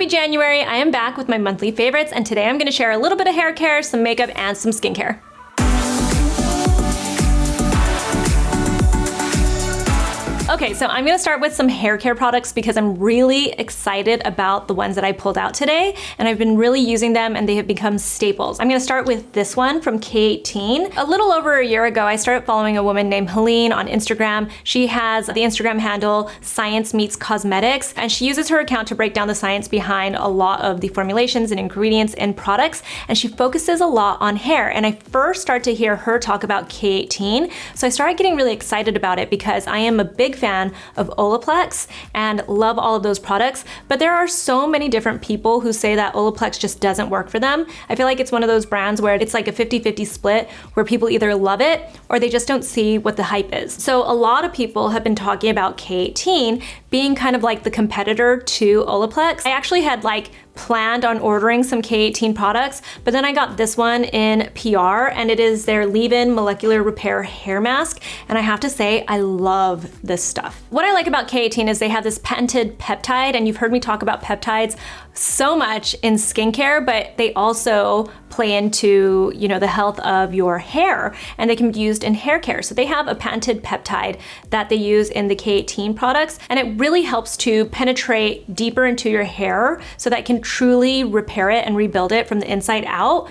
Happy January! I am back with my monthly favorites, and today I'm gonna share a little bit of hair care, some makeup, and some skincare. Okay, so I'm gonna start with some hair care products because I'm really excited about the ones that I pulled out today, and I've been really using them and they have become staples. I'm gonna start with this one from K18. A little over a year ago, I started following a woman named Helene on Instagram. She has the Instagram handle Science Meets Cosmetics, and she uses her account to break down the science behind a lot of the formulations and ingredients in products, and she focuses a lot on hair. And I first started to hear her talk about K18, so I started getting really excited about it because I am a big fan of Olaplex and love all of those products, but there are so many different people who say that Olaplex just doesn't work for them. I feel like it's one of those brands where it's like a 50-50 split where people either love it or they just don't see what the hype is. So a lot of people have been talking about K18 being kind of like the competitor to Olaplex. I actually had planned on ordering some K18 products, but then I got this one in PR, and it is their leave-in molecular repair hair mask, and I have to say I love this stuff. What I like about K18 is they have this patented peptide, and you've heard me talk about peptides so much in skincare, but they also play into, the health of your hair, and they can be used in hair care. So they have a patented peptide that they use in the K18 products, and it really helps to penetrate deeper into your hair so that it can truly repair it and rebuild it from the inside out.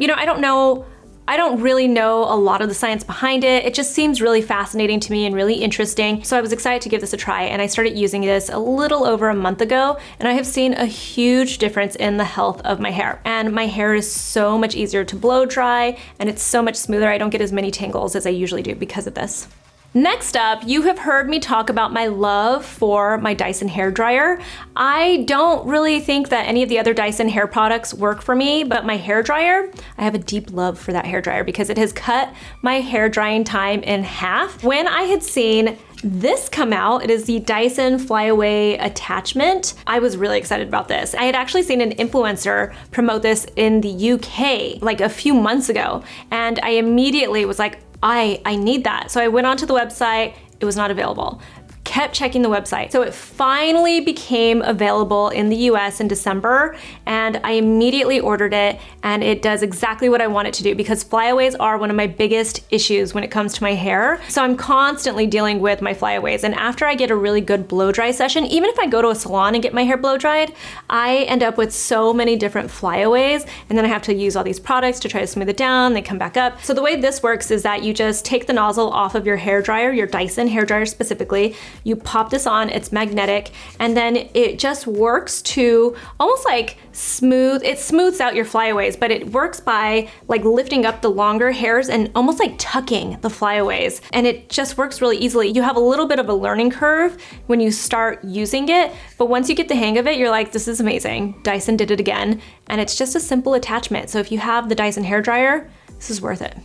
I don't really know a lot of the science behind it. It just seems really fascinating to me and really interesting. So I was excited to give this a try, and I started using this a little over a month ago, and I have seen a huge difference in the health of my hair. And my hair is so much easier to blow dry, and it's so much smoother. I don't get as many tangles as I usually do because of this. Next up, you have heard me talk about my love for my Dyson hairdryer. I don't really think that any of the other Dyson hair products work for me, but my hairdryer, I have a deep love for that hairdryer because it has cut my hair drying time in half. When I had seen this come out, it is the Dyson Flyaway attachment. I was really excited about this. I had actually seen an influencer promote this in the UK a few months ago, and I immediately was like, I need that. So I went onto the website, it was not available. Kept checking the website. So it finally became available in the US in December, and I immediately ordered it, and it does exactly what I want it to do because flyaways are one of my biggest issues when it comes to my hair. So I'm constantly dealing with my flyaways, and after I get a really good blow dry session, even if I go to a salon and get my hair blow dried, I end up with so many different flyaways, and then I have to use all these products to try to smooth it down, they come back up. So the way this works is that you just take the nozzle off of your hairdryer, your Dyson hairdryer specifically, you pop this on, it's magnetic, and then it just works to almost it smooths out your flyaways, but it works by lifting up the longer hairs and almost tucking the flyaways, and it just works really easily. You have a little bit of a learning curve when you start using it, but once you get the hang of it, you're like, this is amazing. Dyson did it again, and it's just a simple attachment. So if you have the Dyson hairdryer, this is worth it.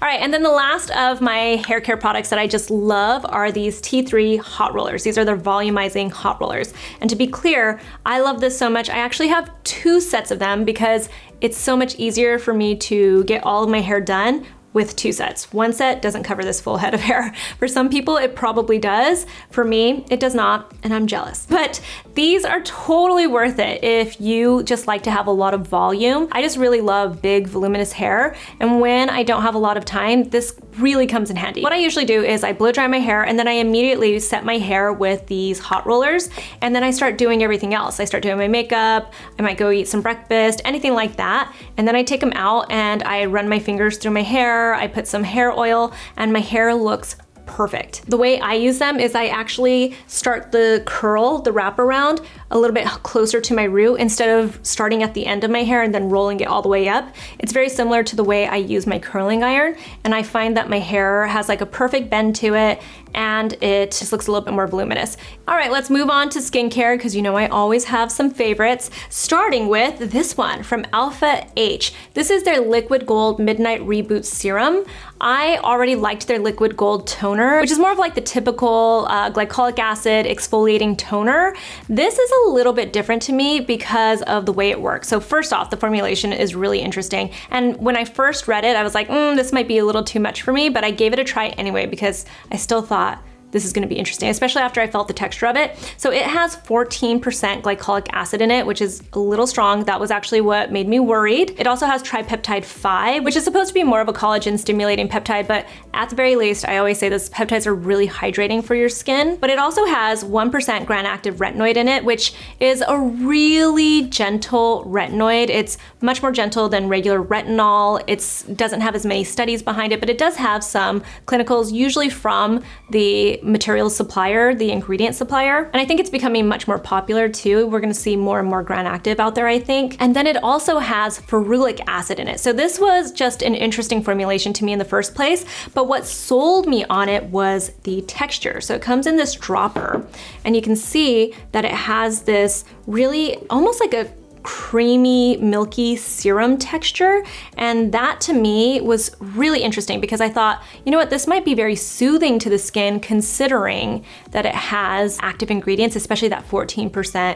All right, and then the last of my hair care products that I just love are these T3 hot rollers. These are their volumizing hot rollers. And to be clear, I love this so much. I actually have 2 sets of them because it's so much easier for me to get all of my hair done with 2 sets. 1 set doesn't cover this full head of hair. For some people, it probably does. For me, it does not, and I'm jealous. But these are totally worth it if you just like to have a lot of volume. I just really love big, voluminous hair, and when I don't have a lot of time, this really comes in handy. What I usually do is I blow dry my hair, and then I immediately set my hair with these hot rollers, and then I start doing everything else. I start doing my makeup, I might go eat some breakfast, anything like that, and then I take them out and I run my fingers through my hair, I put some hair oil, and my hair looks perfect. The way I use them is I actually start the curl, the wraparound, a little bit closer to my root instead of starting at the end of my hair and then rolling it all the way up. It's very similar to the way I use my curling iron, and I find that my hair has a perfect bend to it, and it just looks a little bit more voluminous. All right, let's move on to skincare because I always have some favorites, starting with this one from Alpha H. This is their Liquid Gold Midnight Reboot Serum. I already liked their Liquid Gold toner, which is more of the typical glycolic acid exfoliating toner. This is a little bit different to me because of the way it works. So first off, the formulation is really interesting. And when I first read it, I was like, this might be a little too much for me, but I gave it a try anyway because I still thought this is gonna be interesting, especially after I felt the texture of it. So it has 14% glycolic acid in it, which is a little strong. That was actually what made me worried. It also has tripeptide 5, which is supposed to be more of a collagen stimulating peptide, but at the very least, I always say those peptides are really hydrating for your skin. But it also has 1% gram-active retinoid in it, which is a really gentle retinoid. It's much more gentle than regular retinol. It doesn't have as many studies behind it, but it does have some clinicals, usually from the materials supplier, the ingredient supplier. And I think it's becoming much more popular too. We're gonna see more and more gram-active out there, I think. And then it also has ferulic acid in it. So this was just an interesting formulation to me in the first place, but what sold me on it was the texture. So it comes in this dropper, and you can see that it has this really almost like a creamy, milky serum texture. And that to me was really interesting because I thought, you know what, this might be very soothing to the skin considering that it has active ingredients, especially that 14%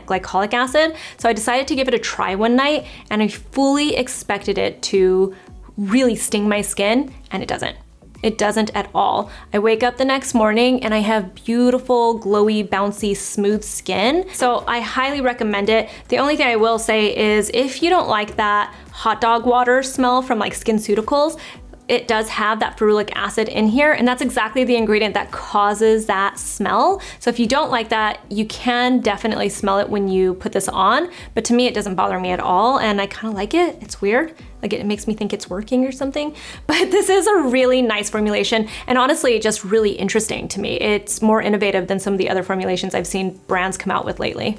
glycolic acid. So I decided to give it a try one night, and I fully expected it to really sting my skin, and it doesn't. It doesn't at all. I wake up the next morning and I have beautiful, glowy, bouncy, smooth skin. So I highly recommend it. The only thing I will say is if you don't like that hot dog water smell from like SkinCeuticals, it does have that ferulic acid in here, and that's exactly the ingredient that causes that smell. So if you don't like that, you can definitely smell it when you put this on, but to me it doesn't bother me at all, and I kind of like it. It's weird. Like it makes me think it's working or something, but this is a really nice formulation, and honestly just really interesting to me. It's more innovative than some of the other formulations I've seen brands come out with lately.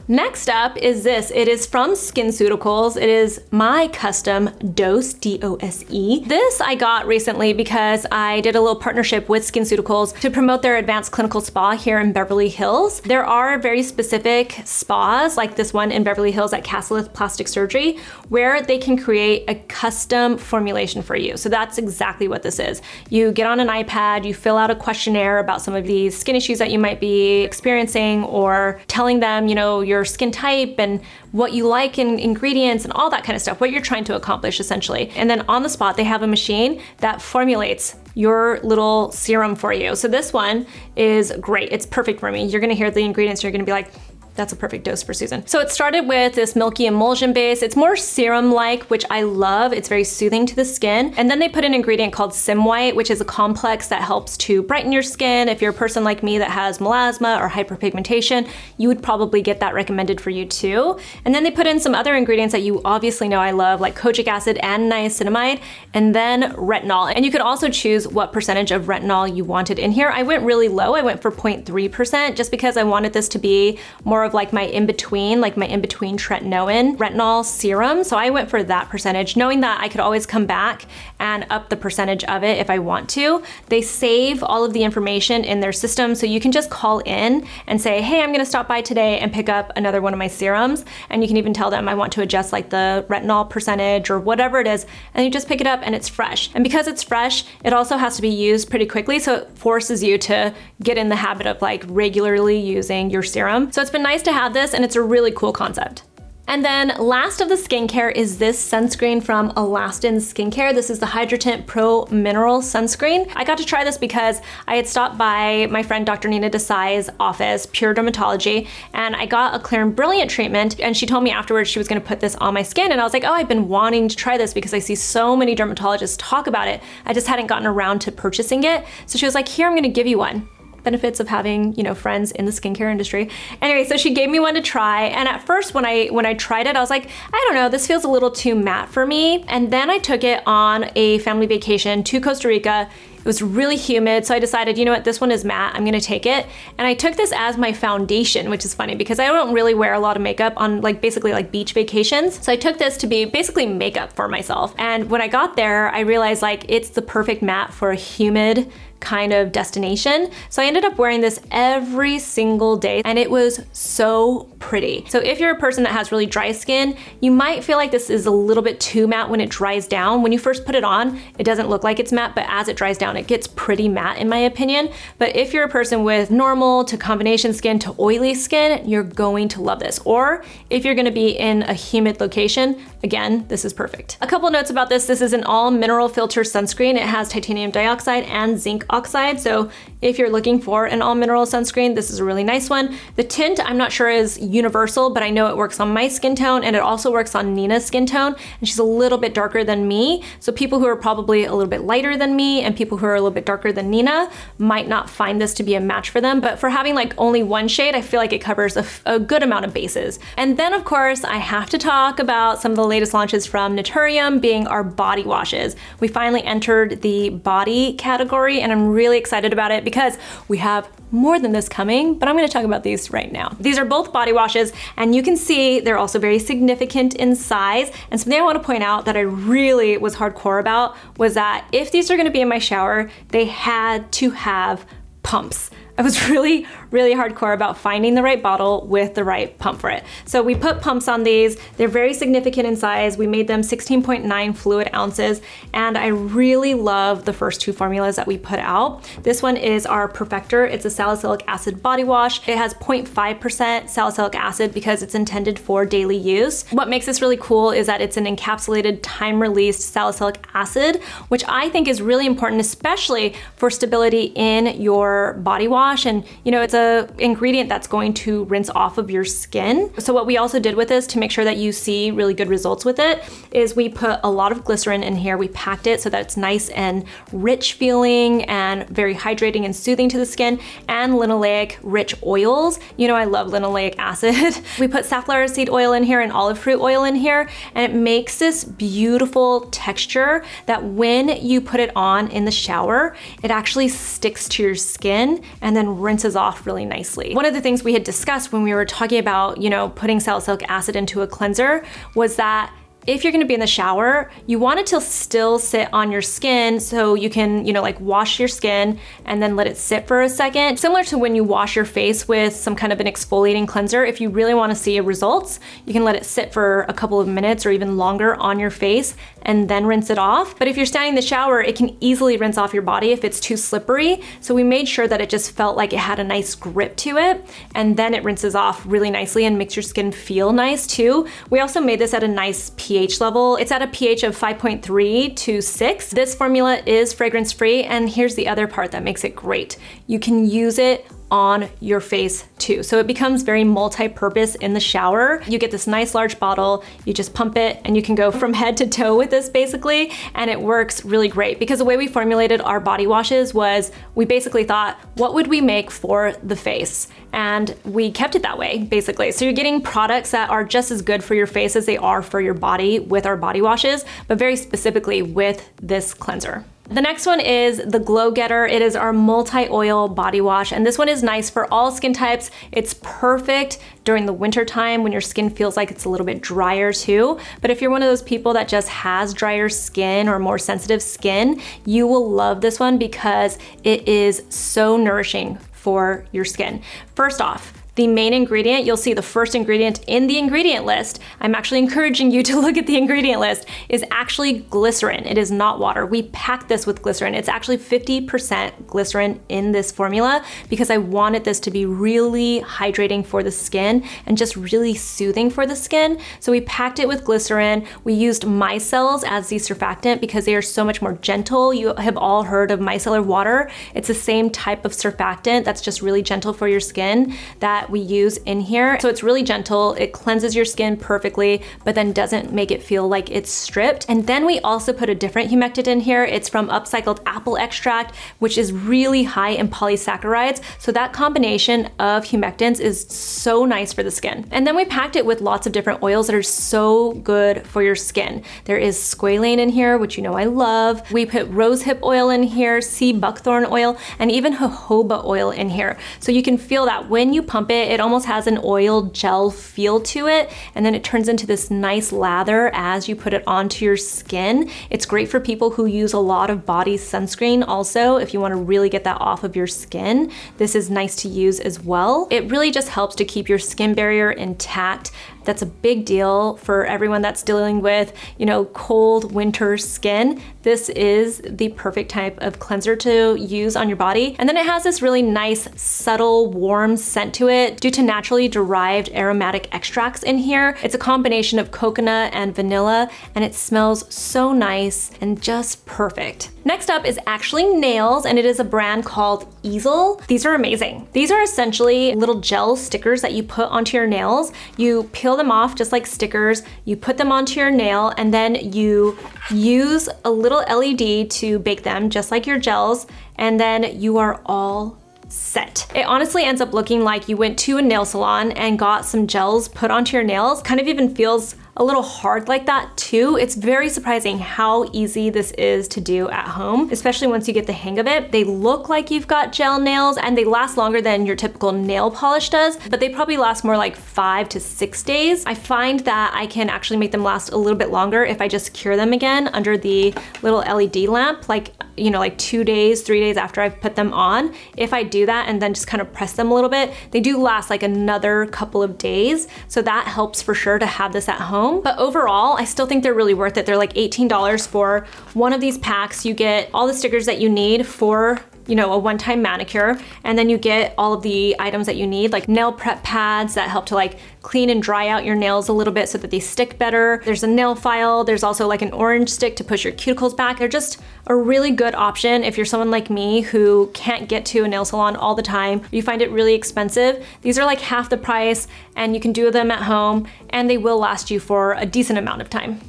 Next up is this. It is from SkinCeuticals. It is my custom D.O.S E, D.O.S.E. This I got recently because I did a little partnership with SkinCeuticals to promote their advanced clinical spa here in Beverly Hills. There are very specific spas, like this one in Beverly Hills at Casalith Plastic Surgery, where they can create a custom formulation for you. So that's exactly what this is. You get on an iPad, you fill out a questionnaire about some of these skin issues that you might be experiencing, or telling them, you know, your skin type and what you like in ingredients and all that kind of stuff, what you're trying to accomplish essentially. And then on the spot, they have a machine that formulates your little serum for you. So this one is great. It's perfect for me. You're gonna hear the ingredients, you're gonna be like, that's a perfect dose for Susan. So it started with this milky emulsion base. It's more serum-like, which I love. It's very soothing to the skin. And then they put an ingredient called Sim White, which is a complex that helps to brighten your skin. If you're a person like me that has melasma or hyperpigmentation, you would probably get that recommended for you too. And then they put in some other ingredients that you obviously know I love, like kojic acid and niacinamide, and then retinol. And you could also choose what percentage of retinol you wanted in here. I went really low. I went for 0.3% just because I wanted this to be more of like my in-between tretinoin retinol serum. So I went for that percentage, knowing that I could always come back and up the percentage of it if I want to. They save all of the information in their system, so you can just call in and say, hey, I'm gonna stop by today and pick up another one of my serums. And you can even tell them I want to adjust like the retinol percentage or whatever it is, and you just pick it up and it's fresh. And because it's fresh, it also has to be used pretty quickly, so it forces you to get in the habit of like regularly using your serum. So it's been nice to have this, and it's a really cool concept. And then last of the skincare is this sunscreen from Alastin Skincare. This is the HydraTint Pro Mineral Sunscreen. I got to try this because I had stopped by my friend Dr. Nina Desai's office, Pure Dermatology, and I got a Clear and Brilliant treatment, and she told me afterwards she was gonna put this on my skin, and I was like, oh, I've been wanting to try this because I see so many dermatologists talk about it. I just hadn't gotten around to purchasing it. So she was like, here, I'm gonna give you one. Benefits of having, you know, friends in the skincare industry. Anyway, so she gave me one to try, and at first when I tried it, I was like, I don't know, this feels a little too matte for me. And then I took it on a family vacation to Costa Rica. It was really humid, so I decided, you know what, this one is matte, I'm gonna take it. And I took this as my foundation, which is funny because I don't really wear a lot of makeup on like basically like beach vacations. So I took this to be basically makeup for myself. And when I got there, I realized like it's the perfect matte for a humid kind of destination. So I ended up wearing this every single day, and it was so pretty. So if you're a person that has really dry skin, you might feel like this is a little bit too matte when it dries down. When you first put it on, it doesn't look like it's matte, but as it dries down, it gets pretty matte in my opinion. But if you're a person with normal to combination skin to oily skin, you're going to love this. Or if you're gonna be in a humid location, again, this is perfect. A couple notes about this. This is an all mineral filter sunscreen. It has titanium dioxide and zinc oxide. So if you're looking for an all mineral sunscreen, this is a really nice one. The tint, I'm not sure is universal, but I know it works on my skin tone and it also works on Nina's skin tone, and she's a little bit darker than me. So people who are probably a little bit lighter than me and people who are a little bit darker than Nina might not find this to be a match for them, but for having like only one shade, I feel like it covers a good amount of bases. And then of course, I have to talk about some of the latest launches from NATURIUM, being our body washes. We finally entered the body category and I'm really excited about it because we have more than this coming, but I'm gonna talk about these right now. These are both body washes and you can see they're also very significant in size. And something I wanna point out that I really was hardcore about was that if these are gonna be in my shower, they had to have pumps. I was really hardcore about finding the right bottle with the right pump for it. So we put pumps on these. They're very significant in size. We made them 16.9 fluid ounces, and I really love the first two formulas that we put out. This one is our Perfector. It's a salicylic acid body wash. It has 0.5% salicylic acid because it's intended for daily use. What makes this really cool is that it's an encapsulated time-released salicylic acid, which I think is really important, especially for stability in your body wash. And you know, it's a ingredient that's going to rinse off of your skin. So what we also did with this to make sure that you see really good results with it is we put a lot of glycerin in here. We packed it so that it's nice and rich feeling and very hydrating and soothing to the skin, and linoleic rich oils. You know, I love linoleic acid. We put safflower seed oil in here and olive fruit oil in here, and it makes this beautiful texture that when you put it on in the shower, it actually sticks to your skin and then rinses off really nicely. One of the things we had discussed when we were talking about, you know, putting salicylic acid into a cleanser was that if you're gonna be in the shower, you want it to still sit on your skin so you can, you know, like wash your skin and then let it sit for a second. Similar to when you wash your face with some kind of an exfoliating cleanser, if you really wanna see results, you can let it sit for a couple of minutes or even longer on your face and then rinse it off. But if you're standing in the shower, it can easily rinse off your body if it's too slippery. So we made sure that it just felt like it had a nice grip to it, and then it rinses off really nicely and makes your skin feel nice too. We also made this at a nice pH level. It's at a pH of 5.3 to 6. This formula is fragrance free, and here's the other part that makes it great. You can use it on your face too. So it becomes very multi-purpose in the shower. You get this nice large bottle, you just pump it, and you can go from head to toe with this basically, and it works really great because the way we formulated our body washes was we basically thought, what would we make for the face? And we kept it that way, basically. So you're getting products that are just as good for your face as they are for your body with our body washes, but very specifically with this cleanser. The next one is the Glow Getter. It is our multi-oil body wash, and this one is nice for all skin types. It's perfect during the winter time when your skin feels like it's a little bit drier too. But if you're one of those people that just has drier skin or more sensitive skin, you will love this one because it is so nourishing for your skin. First off, the main ingredient, you'll see the first ingredient in the ingredient list, I'm actually encouraging you to look at the ingredient list, is actually glycerin. It is not water. We packed this with glycerin. It's actually 50% glycerin in this formula because I wanted this to be really hydrating for the skin and just really soothing for the skin. So we packed it with glycerin. We used micelles as the surfactant because they are so much more gentle. You have all heard of micellar water. It's the same type of surfactant that's just really gentle for your skin that we use in here. So it's really gentle, it cleanses your skin perfectly, but then doesn't make it feel like it's stripped. And then we also put a different humectant in here. It's from upcycled apple extract, which is really high in polysaccharides. So that combination of humectants is so nice for the skin. And then we packed it with lots of different oils that are so good for your skin. There is squalane in here, which you know I love. We put rosehip oil in here, sea buckthorn oil, and even jojoba oil in here. So you can feel that when you pump it almost has an oil gel feel to it, and then it turns into this nice lather as you put it onto your skin. It's great for people who use a lot of body sunscreen also. If you want to really get that off of your skin, this is nice to use as well. It really just helps to keep your skin barrier intact. That's a big deal for everyone that's dealing with, you know, cold winter skin. This is the perfect type of cleanser to use on your body. And then it has this really nice, subtle, warm scent to it. it due to naturally derived aromatic extracts in here. It's a combination of coconut and vanilla, and it smells so nice and just perfect. Next up is actually nails, and it is a brand called Eazel. These are amazing. These are essentially little gel stickers that you put onto your nails. You peel them off just like stickers, you put them onto your nail, and then you use a little LED to bake them just like your gels, and then you are all set. It honestly ends up looking like you went to a nail salon and got some gels put onto your nails. Kind of even feels a little hard like that too. It's very surprising how easy this is to do at home, especially once you get the hang of it. They look like you've got gel nails and they last longer than your typical nail polish does, but they probably last more like 5 to 6 days. I find that I can actually make them last a little bit longer if I just cure them again under the little LED lamp, like, you know, like 2 days, 3 days after I've put them on. If I do that and then just kind of press them a little bit, they do last like another couple of days. So that helps for sure to have this at home. But overall, I still think they're really worth it. They're like $18 for one of these packs. You get all the stickers that you need for, you know, a one-time manicure, and then you get all of the items that you need, like nail prep pads that help to like clean and dry out your nails a little bit so that they stick better. There's a nail file. There's also like an orange stick to push your cuticles back. They're just a really good option if you're someone like me who can't get to a nail salon all the time. You find it really expensive. These are like half the price, and you can do them at home, and they will last you for a decent amount of time.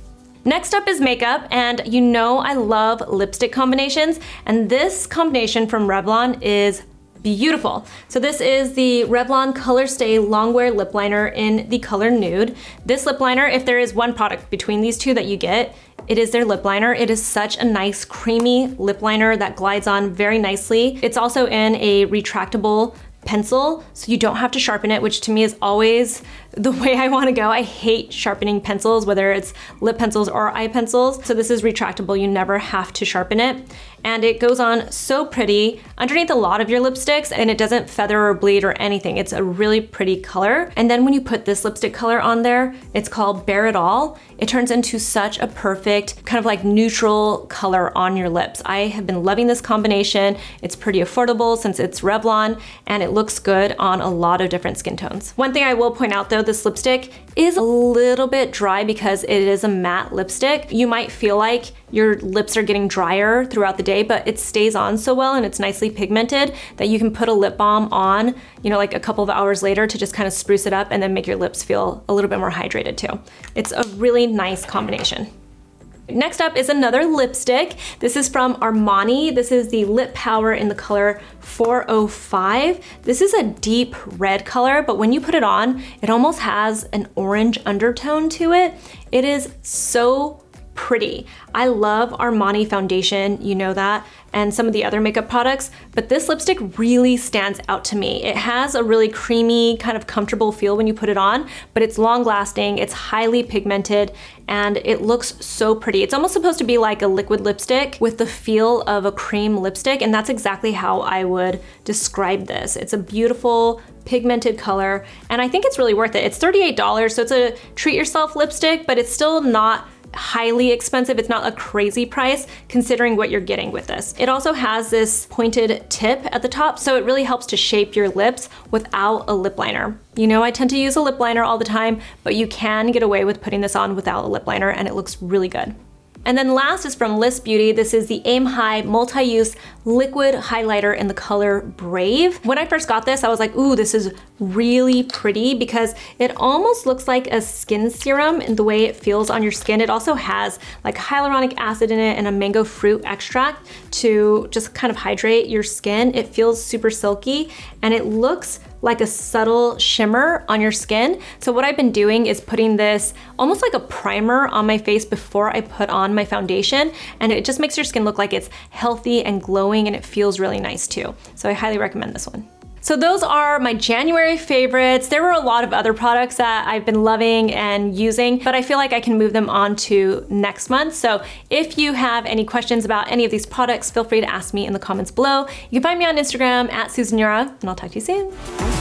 Next up is makeup, and you know I love lipstick combinations, and this combination from Revlon is beautiful. So this is the Revlon ColorStay Longwear Lip Liner in the color Nude. This lip liner, if there is one product between these two that you get, it is their lip liner. It is such a nice creamy lip liner that glides on very nicely. It's also in a retractable pencil, so you don't have to sharpen it, which to me is always the way I want to go. I hate sharpening pencils, whether it's lip pencils or eye pencils. So this is retractable, you never have to sharpen it. And it goes on so pretty underneath a lot of your lipsticks, and it doesn't feather or bleed or anything. It's a really pretty color. And then when you put this lipstick color on there, it's called Bare It All. It turns into such a perfect kind of like neutral color on your lips. I have been loving this combination. It's pretty affordable since it's Revlon, and it looks good on a lot of different skin tones. One thing I will point out though, this lipstick is a little bit dry because it is a matte lipstick. You might feel like your lips are getting drier throughout the day, but it stays on so well and it's nicely pigmented that you can put a lip balm on, you know, like a couple of hours later to just kind of spruce it up and then make your lips feel a little bit more hydrated too. It's a really nice combination. Next up is another lipstick. This is from Armani. This is the Lip Power in the color 405. This is a deep red color, but when you put it on, it almost has an orange undertone to it. It is so pretty. I love Armani foundation, you know that, and some of the other makeup products, but this lipstick really stands out to me. It has a really creamy, kind of comfortable feel when you put it on, but it's long lasting, it's highly pigmented, and it looks so pretty. It's almost supposed to be like a liquid lipstick with the feel of a cream lipstick, and that's exactly how I would describe this. It's a beautiful, pigmented color, and I think it's really worth it. It's $38, so it's a treat yourself lipstick, but it's still not highly expensive. It's not a crazy price considering what you're getting with this. It also has this pointed tip at the top, so it really helps to shape your lips without a lip liner. You know, I tend to use a lip liner all the time, but you can get away with putting this on without a lip liner, and it looks really good. And then last is from List Beauty. This is the Aim High Multi-Use Liquid Highlighter in the color Brave. When I first got this, I was like, ooh, this is really pretty because it almost looks like a skin serum in the way it feels on your skin. It also has like hyaluronic acid in it and a mango fruit extract to just kind of hydrate your skin. It feels super silky and it looks like a subtle shimmer on your skin. So what I've been doing is putting this almost like a primer on my face before I put on my foundation, and it just makes your skin look like it's healthy and glowing, and it feels really nice too. So I highly recommend this one. So those are my January favorites. There were a lot of other products that I've been loving and using, but I feel like I can move them on to next month. So if you have any questions about any of these products, feel free to ask me in the comments below. You can find me on Instagram @SusanYura, and I'll talk to you soon.